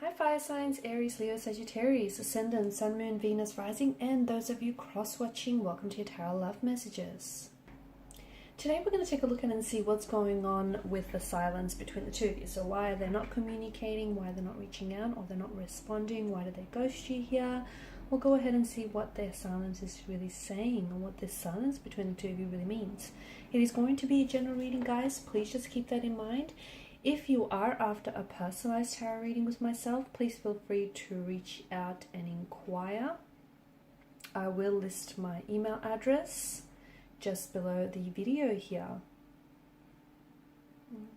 Hi fire signs, Aries, Leo, Sagittarius, Ascendant, Sun, Moon, Venus, Rising, and those of you cross-watching, welcome to your Tarot Love Messages. Today we're going to take a look at and see what's going on with the silence between the two of you. So why are they not communicating, why they're not reaching out, or they're not responding, why did they ghost you here? We'll go ahead and see what their silence is really saying, and what this silence between the two of you really means. It is going to be a general reading, guys. Please just keep that in mind. If you are after a personalized tarot reading with myself, please feel free to reach out and inquire. I will list my email address just below the video here.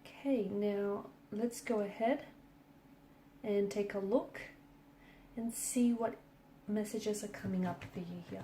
Okay, now let's go ahead and take a look and see what messages are coming up for you here.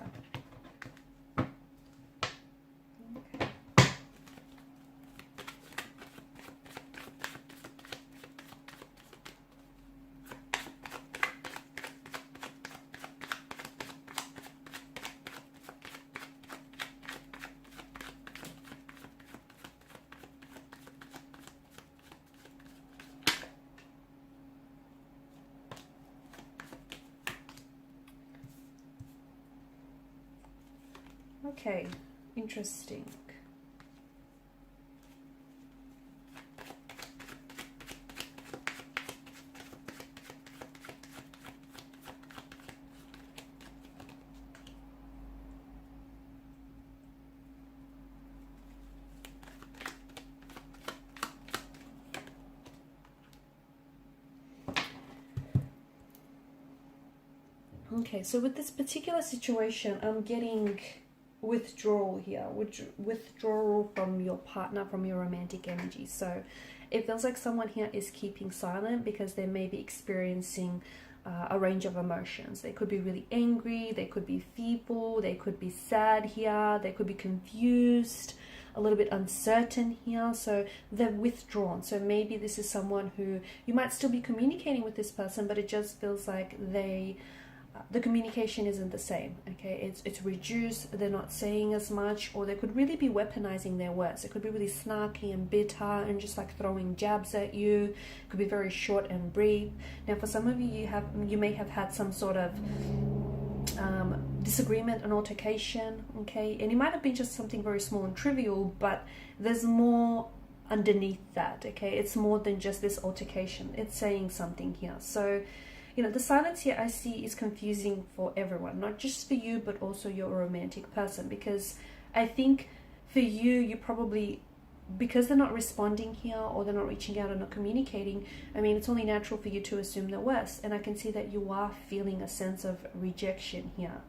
Okay, interesting. Okay, so with this particular situation, I'm getting withdrawal here, withdrawal from your partner, from your romantic energy. So it feels like someone here is keeping silent because they may be experiencing a range of emotions. They could be really angry, they could be feeble, they could be sad here, they could be confused, a little bit uncertain here. So they're withdrawn. So maybe this is someone who you might still be communicating with this person, but it just feels like the communication isn't the same. Okay, it's reduced, they're not saying as much, or they could really be weaponizing their words. It could be really snarky and bitter and just like throwing jabs at you. It could be very short and brief. Now for some of you, you may have had some sort of disagreement and altercation, okay, and it might have been just something very small and trivial, but there's more underneath that. Okay, it's more than just this altercation, it's saying something here. So you know, the silence here I see is confusing for everyone, not just for you, but also your romantic person. Because I think for you, you probably, because they're not responding here, or they're not reaching out or not communicating, I mean, it's only natural for you to assume the worst. And I can see that you are feeling a sense of rejection here.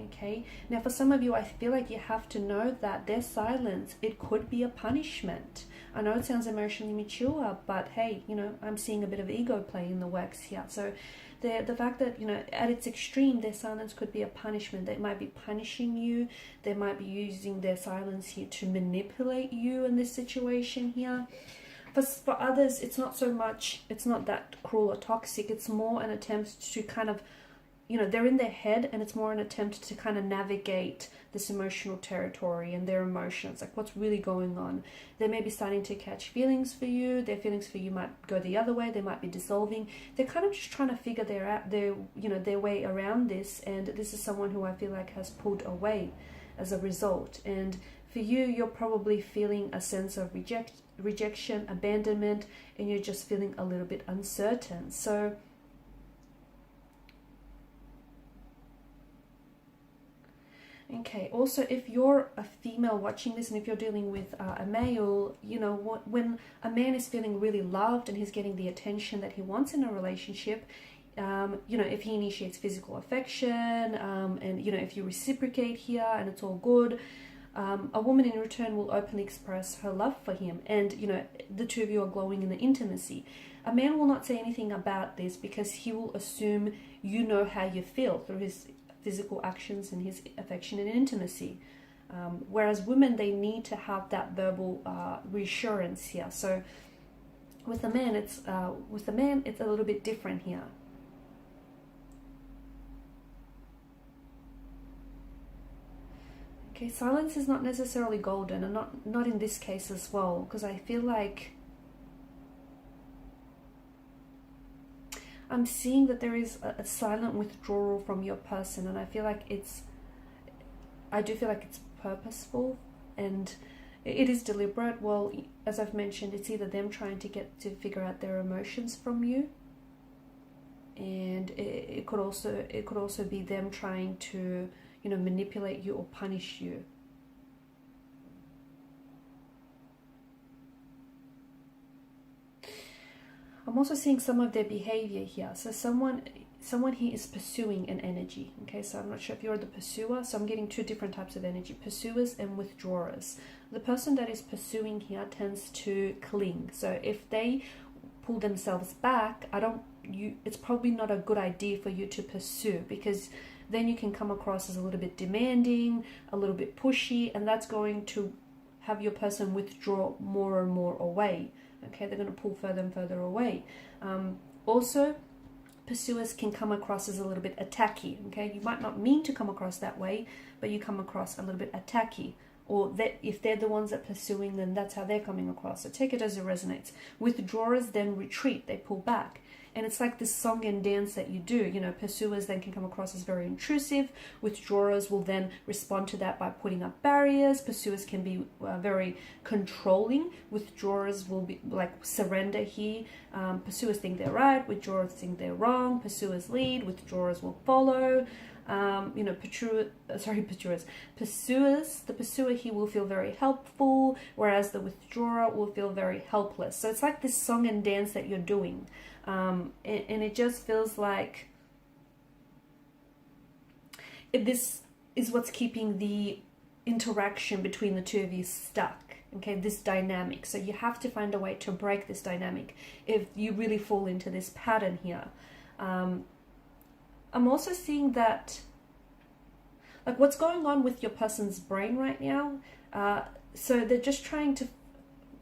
Okay, now for some of you, I feel like you have to know that their silence, it could be a punishment. I know it sounds emotionally mature, but hey, you know, I'm seeing a bit of ego play in the works here. So the fact that, you know, at its extreme, their silence could be a punishment. They might be punishing you. They might be using their silence here to manipulate you in this situation here. For others, it's not so much, it's not that cruel or toxic. It's more an attempt to kind of, you know, they're in their head, and it's more an attempt to kind of navigate this emotional territory and their emotions, like what's really going on. They may be starting to catch feelings for you. Their feelings for you might go the other way. They might be dissolving. They're kind of just trying to figure their way around this. And this is someone who I feel like has pulled away as a result. And for you, you're probably feeling a sense of rejection, abandonment, and you're just feeling a little bit uncertain. So okay, also if you're a female watching this, and if you're dealing with a male, you know, when a man is feeling really loved and he's getting the attention that he wants in a relationship, you know, if he initiates physical affection, and, you know, if you reciprocate here and it's all good, a woman in return will openly express her love for him, and, you know, the two of you are glowing in the intimacy. A man will not say anything about this because he will assume you know how you feel through his physical actions and his affection and intimacy, whereas women, they need to have that verbal reassurance here. So with the man, it's a little bit different here. Okay, silence is not necessarily golden, and not in this case as well, because I feel like I'm seeing that there is a silent withdrawal from your person, and I do feel like it's purposeful, and it is deliberate. Well, as I've mentioned, it's either them trying to get to figure out their emotions from you, and it could also be them trying to, you know, manipulate you or punish you. I'm also seeing some of their behavior here. So someone here is pursuing an energy. Okay, so I'm not sure if you're the pursuer. So I'm getting two different types of energy: pursuers and withdrawers. The person that is pursuing here tends to cling. So if they pull themselves back, it's probably not a good idea for you to pursue, because then you can come across as a little bit demanding, a little bit pushy, and that's going to have your person withdraw more and more away. Okay, they're going to pull further and further away. Also, pursuers can come across as a little bit attacky. Okay, you might not mean to come across that way, but you come across a little bit attacky. Or that if they're the ones that are pursuing, then that's how they're coming across. So take it as it resonates. Withdrawers then retreat, they pull back. And it's like this song and dance that you do. You know, pursuers then can come across as very intrusive. Withdrawers will then respond to that by putting up barriers. Pursuers can be very controlling. Withdrawers will be like surrender here. Pursuers think they're right. Withdrawers think they're wrong. Pursuers lead. Withdrawers will follow. You know, pursuers. The pursuer here will feel very helpful, whereas the withdrawer will feel very helpless. So it's like this song and dance that you're doing. And it just feels like this is what's keeping the interaction between the two of you stuck. Okay, this dynamic. So you have to find a way to break this dynamic if you really fall into this pattern here. I'm also seeing that, like, what's going on with your person's brain right now. So they're just trying to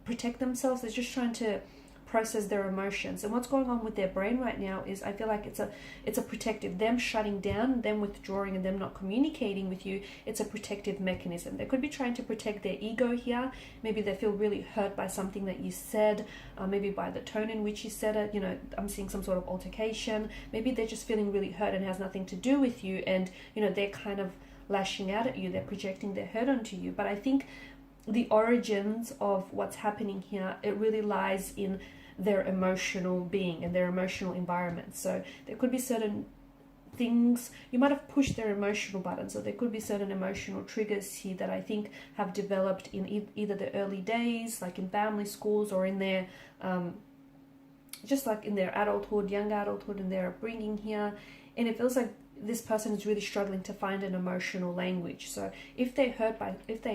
protect themselves. They're just trying to process their emotions. And what's going on with their brain right now is, I feel like it's a protective, them shutting down, them withdrawing, and them not communicating with you. It's a protective mechanism. They could be trying to protect their ego here. Maybe they feel really hurt by something that you said, maybe by the tone in which you said it. You know, I'm seeing some sort of altercation. Maybe they're just feeling really hurt and has nothing to do with you, and you know, they're kind of lashing out at you. They're projecting their hurt onto you. But I think the origins of what's happening here, it really lies in their emotional being and their emotional environment. So there could be certain things, you might have pushed their emotional buttons, so there could be certain emotional triggers here that I think have developed in either the early days, like in family, schools, or in their just like in their adulthood, young adulthood, and their upbringing here. And it feels like this person is really struggling to find an emotional language. So if they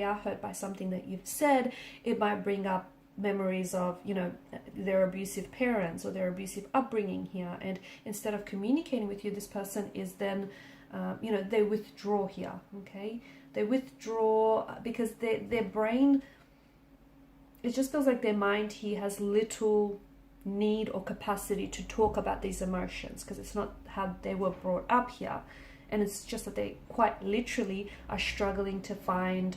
are hurt by something that you've said, it might bring up memories of, you know, their abusive parents or their abusive upbringing here. And instead of communicating with you, this person is then, you know, they withdraw here. Okay, they withdraw because their brain, it just feels like their mind here has little need or capacity to talk about these emotions, because it's not how they were brought up here. And it's just that they quite literally are struggling to find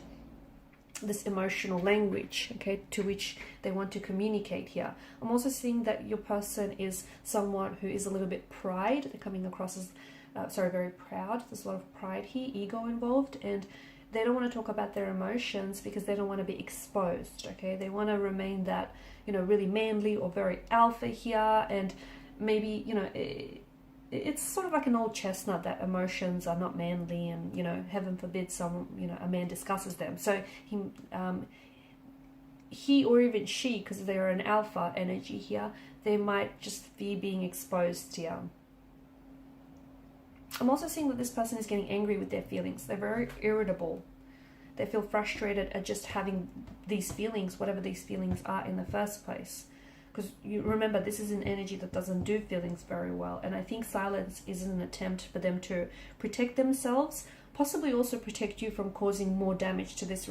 this emotional language, okay, to which they want to communicate here. I'm also seeing that your person is someone who is a little bit pride. They're coming across as very proud. There's a lot of pride here, ego involved, and they don't want to talk about their emotions because they don't want to be exposed. Okay, they want to remain that, you know, really manly or very alpha here. And maybe, you know, it's sort of like an old chestnut that emotions are not manly, and, you know, heaven forbid a man discusses them. So he or even she, because they're an alpha energy here, they might just fear being exposed here. I'm also seeing that this person is getting angry with their feelings. They're very irritable. They feel frustrated at just having these feelings, whatever these feelings are in the first place. Because you remember, this is an energy that doesn't do feelings very well. And I think silence is an attempt for them to protect themselves, possibly also protect you from causing more damage to this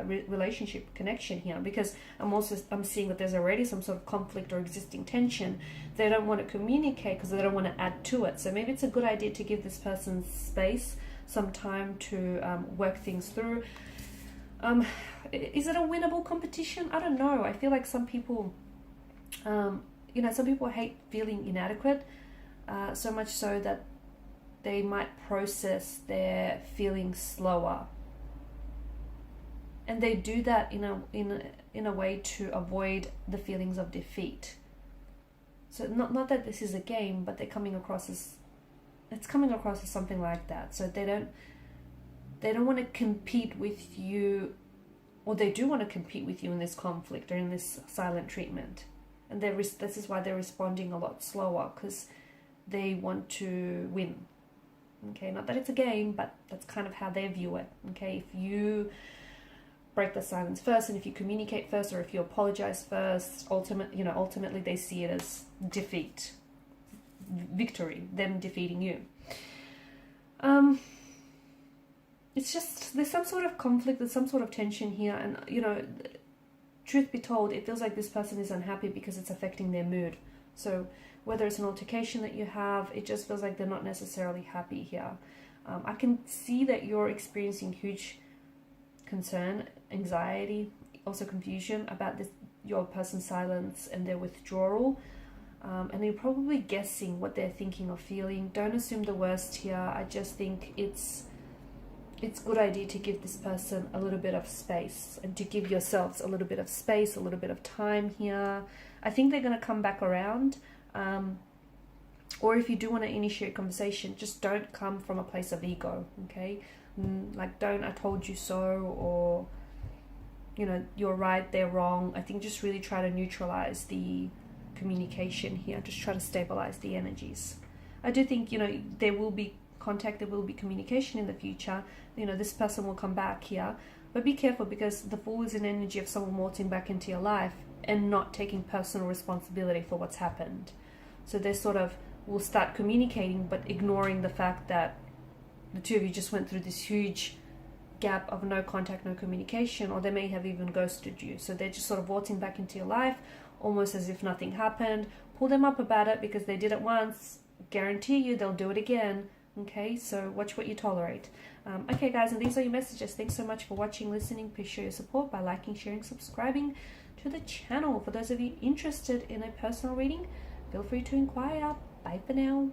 relationship connection here. Because I'm seeing that there's already some sort of conflict or existing tension. They don't want to communicate because they don't want to add to it. So maybe it's a good idea to give this person space, some time to work things through. Is it a winnable competition? I don't know. I feel like some people... you know, some people hate feeling inadequate. so much so that they might process their feelings slower. And they do that in a way to avoid the feelings of defeat. So not that this is a game, but it's coming across as something like that. So they don't want to compete with you, or they do want to compete with you in this conflict or in this silent treatment. And this is why they're responding a lot slower, because they want to win. Okay, not that it's a game, but that's kind of how they view it. Okay, if you break the silence first, and if you communicate first, or if you apologize first, ultimately they see it as defeat, victory, them defeating you. It's just, there's some sort of conflict, there's some sort of tension here, and truth be told, it feels like this person is unhappy because it's affecting their mood. So whether it's an altercation that you have, it just feels like they're not necessarily happy here. I can see that you're experiencing huge concern, anxiety, also confusion about your person's silence and their withdrawal, and you're probably guessing what they're thinking or feeling. Don't assume the worst here. I just think it's a good idea to give this person a little bit of space, and to give yourselves a little bit of space, a little bit of time here. I think they're going to come back around, or if you do want to initiate conversation, just don't come from a place of ego, okay? Like, don't "I told you so," or you're right, they're wrong. I think just really try to neutralize the communication here. Just try to stabilize the energies. I do think there will be contact, there will be communication in the future. This person will come back here, but be careful, because the Fool is an energy of someone waltzing back into your life and not taking personal responsibility for what's happened. So they sort of will start communicating, but ignoring the fact that the two of you just went through this huge gap of no contact, no communication, or they may have even ghosted you. So they're just sort of waltzing back into your life, almost as if nothing happened. Pull them up about it, because they did it once. Guarantee you they'll do it again. Okay, so watch what you tolerate. Okay, guys, and these are your messages. Thanks so much for watching, listening. Please show your support by liking, sharing, subscribing to the channel. For those of you interested in a personal reading, feel free to inquire. Bye for now.